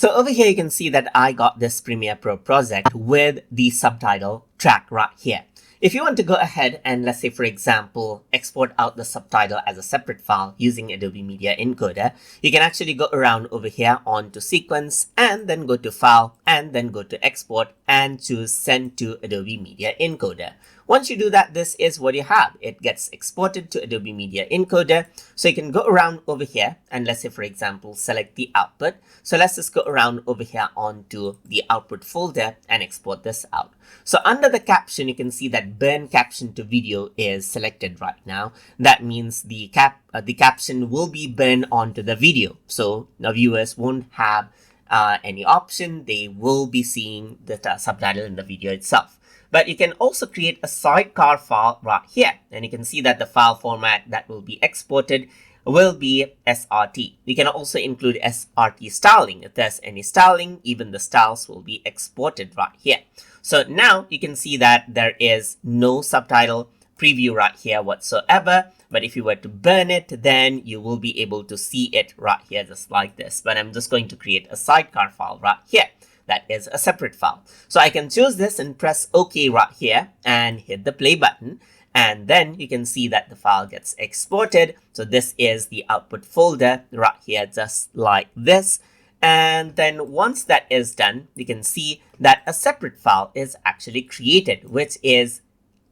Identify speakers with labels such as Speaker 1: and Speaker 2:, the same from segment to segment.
Speaker 1: So over here, you can see that I got this Premiere Pro project with the subtitle track right here. If you want to go ahead and, let's say, for example, export out the subtitle as a separate file using Adobe Media Encoder, you can actually go around over here onto Sequence and then go to File and then go to Export and choose Send to Adobe Media Encoder. Once you do that, this is what you have. It gets exported to Adobe Media Encoder. So you can go around over here and, let's say, for example, select the output. So let's just go around over here onto the output folder and export this out. So under the caption, you can see that burn caption to video is selected right now. That means the caption will be burned onto the video. So the viewers won't have any option. They will be seeing the subtitle in the video itself. But you can also create a sidecar file right here. And you can see that the file format that will be exported will be SRT. You can also include SRT styling. If there's any styling, even the styles will be exported right here. So now you can see that there is no subtitle preview right here whatsoever. But if you were to burn it, then you will be able to see it right here just like this. But I'm just going to create a sidecar file right here. That is a separate file. So I can choose this and press OK right here and hit the play button. And then you can see that the file gets exported. So this is the output folder right here, just like this. And then once that is done, you can see that a separate file is actually created, which is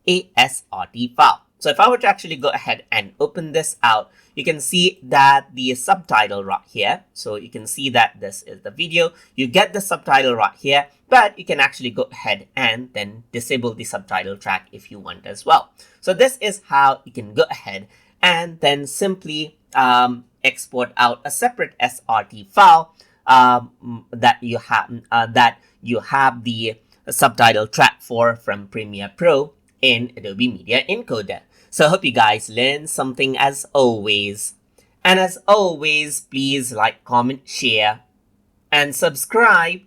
Speaker 1: a SRT file. So if I were to actually go ahead and open this out, you can see that the subtitle right here. So you can see that this is the video. You get the subtitle right here, but you can actually go ahead and then disable the subtitle track if you want as well. So this is how you can go ahead and then simply export out a separate SRT file that you have the subtitle track for from Premiere Pro in Adobe Media Encoder. So I hope you guys learned something as always. And as always, please like, comment, share, and subscribe.